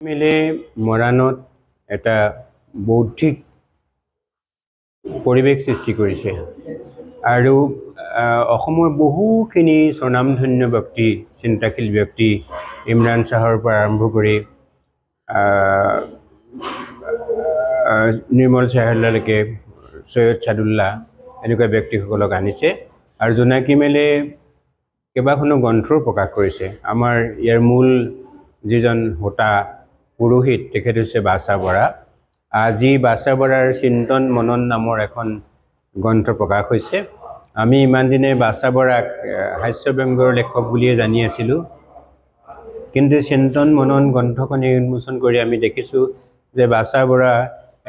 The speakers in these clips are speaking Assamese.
মিলে মৰাণত এটা বৌদ্ধিক পৰিৱেশ সৃষ্টি কৰিছে আৰু অসমৰ বহুখিনি স্বনামধন্য ব্যক্তি চিন্তাশীল ব্যক্তি ইমৰান শ্বাহৰ পৰা আৰম্ভ কৰি নিৰ্মল শ্বাহলৈকে সৈয়দ ছাদুল্লাহ এনেকুৱা ব্যক্তিসকলক আনিছে আৰু জোনাকী মেলে কেইবাখনো গ্ৰন্থও প্ৰকাশ কৰিছে। আমাৰ ইয়াৰ মূল যিজন হোতা পুৰোহিত তেখেত হৈছে বাছা বৰা। আজি বাছা বৰাৰ চিন্তন মনন নামৰ এখন গ্ৰন্থ প্ৰকাশ হৈছে। আমি ইমান দিনে বাছা বৰাক হাস্যব্যংগৰ লেখক বুলিয়ে জানি আছিলোঁ, কিন্তু চিন্তন মনন গ্ৰন্থখনি উন্মোচন কৰি আমি দেখিছোঁ যে বাছা বৰা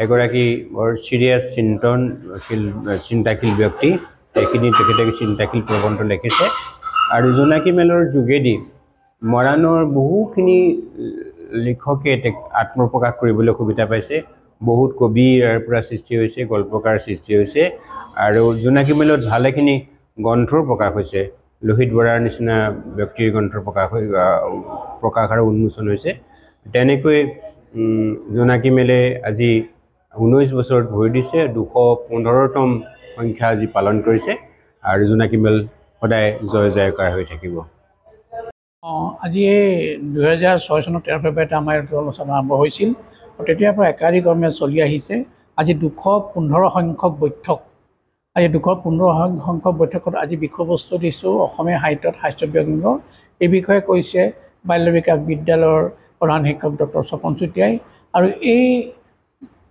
এগৰাকী বৰ চিৰিয়াছ চিন্তাশীল ব্যক্তি। এইখিনি তেখেতে চিন্তাশীল প্ৰবন্ধ লিখিছে আৰু জোনাকী মেলৰ যোগেদি মৰাণৰ বহুখিনি লিখকে আত্মপ্ৰকাশ কৰিবলৈ সুবিধা পাইছে। বহুত কবি ইয়াৰ পৰা সৃষ্টি হৈছে, গল্পকাৰ সৃষ্টি হৈছে আৰু জোনাকী মেলত ভালেখিনি গ্ৰন্থও প্ৰকাশ হৈছে। লোহিত বৰাৰ নিচিনা ব্যক্তিৰ গ্ৰন্থ প্ৰকাশ আৰু উন্মোচন হৈছে। তেনেকৈ জোনাকী মেলে আজি 19 বছৰত ভৰি দিছে, 215তম সংখ্যা আজি পালন কৰিছে আৰু জোনাকী মেল সদায় জয় জয়কাৰ হৈ থাকিব। আজি 2006 চনৰ 13 ফেব্ৰুৱাৰীতে আমাৰ এইটো অনুষ্ঠান আৰম্ভ হৈছিল আৰু তেতিয়াৰ পৰা একাধিক্ৰমে চলি আহিছে। আজি 215 সংখ্যক বৈঠক। আজি 215 সংখ্যক বৈঠকত আজি বিষয়বস্তু দিছোঁ অসমীয়া সাহিত্যত হাস্যব্যংগ। এই বিষয়ে কৈছে বাল্য বিকাশ বিদ্যালয়ৰ প্ৰধান শিক্ষক ডক্টৰ স্বপন চুতীয়াই। আৰু এই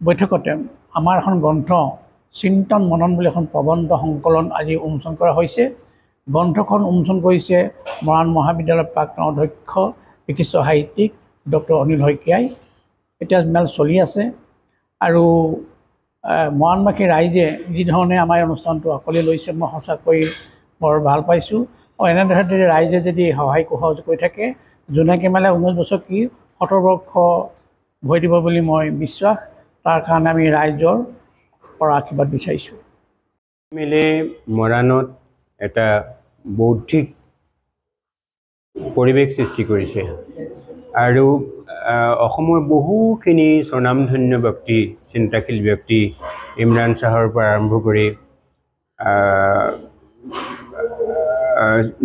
বৈঠকতে আমাৰ এখন গ্ৰন্থ চিন্তন মনন বুলি এখন প্ৰবন্ধ সংকলন আজি উন্মোচন কৰা হৈছে। গ্ৰন্থখন উন্মোচন কৰিছে মৰাণ মহাবিদ্যালয়ৰ প্ৰাক্তন অধ্যক্ষ বিশিষ্ট সাহিত্যিক ডক্টৰ অনিল শইকীয়াই। এতিয়া মেল চলি আছে আৰু মৰাণবাসী ৰাইজে যিধৰণে আমাৰ অনুষ্ঠানটো আঁকোৱালি লৈছে মই সঁচাকৈ বৰ ভাল পাইছোঁ। আৰু এনেদৰে যদি ৰাইজে যদি সহায় সহযোগ কৰি থাকে জোনাকী মেলে 19 বছৰ কি 17 বৰ্ষ ভৰি দিব বুলি মই বিশ্বাস। তাৰ কাৰণে আমি ৰাইজৰ পৰা আশীৰ্বাদ বিচাৰিছোঁ। মেলে মৰাণত এটা বৌদ্ধিক পৰিৱেশ সৃষ্টি কৰিছে আৰু অসমৰ বহুখিনি স্বনামধন্য ব্যক্তি চিন্তাশীল ব্যক্তি ইমৰান শ্বাহৰ পৰা আৰম্ভ কৰি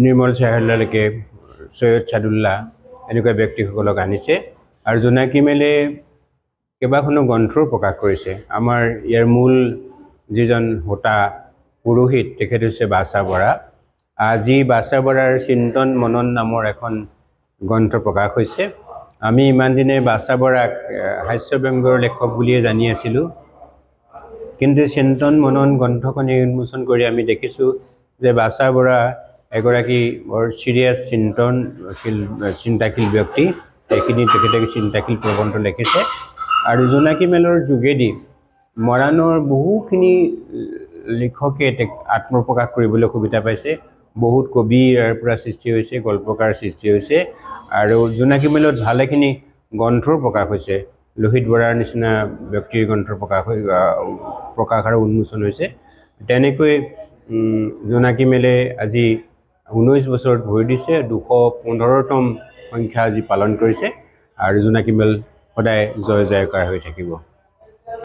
নিৰ্মল শ্বাহলৈকে সৈয়দ ছাদুল্লাহ এনেকুৱা ব্যক্তিসকলক আনিছে আৰু জোনাকী মেলে কেইবাখনো গ্ৰন্থও প্ৰকাশ কৰিছে। আমাৰ ইয়াৰ মূল যিজন হোতা পুৰোহিত তেখেত হৈছে বাছা বৰা। আজি বাছা বৰাৰ চিন্তন মনন নামৰ এখন গ্ৰন্থ প্ৰকাশ হৈছে। আমি ইমান দিনে বাছা বৰাক হাস্যব্যংগৰ লেখক বুলিয়ে জানি আছিলোঁ, কিন্তু চিন্তন মনন গ্ৰন্থখনি উন্মোচন কৰি আমি দেখিছোঁ যে বাছা বৰা এগৰাকী বৰ চিৰিয়াছ চিন্তাশীল ব্যক্তি। এইখিনি তেখেতে চিন্তাশীল প্ৰবন্ধ লিখিছে আৰু জোনাকী মেলৰ যোগেদি মৰাণৰ বহুখিনি লিখকে আত্মপ্ৰকাশ কৰিবলৈ সুবিধা পাইছে। বহুত কবি ইয়াৰ পৰা সৃষ্টি হৈছে, গল্পকাৰ সৃষ্টি হৈছে আৰু জোনাকী মেলত ভালেখিনি গ্ৰন্থও প্ৰকাশ হৈছে। লোহিত বৰাৰ নিচিনা ব্যক্তিৰ গ্ৰন্থ প্ৰকাশ আৰু উন্মোচন হৈছে। তেনেকৈ জোনাকী মেলে আজি 19 বছৰত ভৰি দিছে, 215তম সংখ্যা আজি পালন কৰিছে আৰু জোনাকী মেল সদায় জয় জয়কাৰ হৈ থাকিব।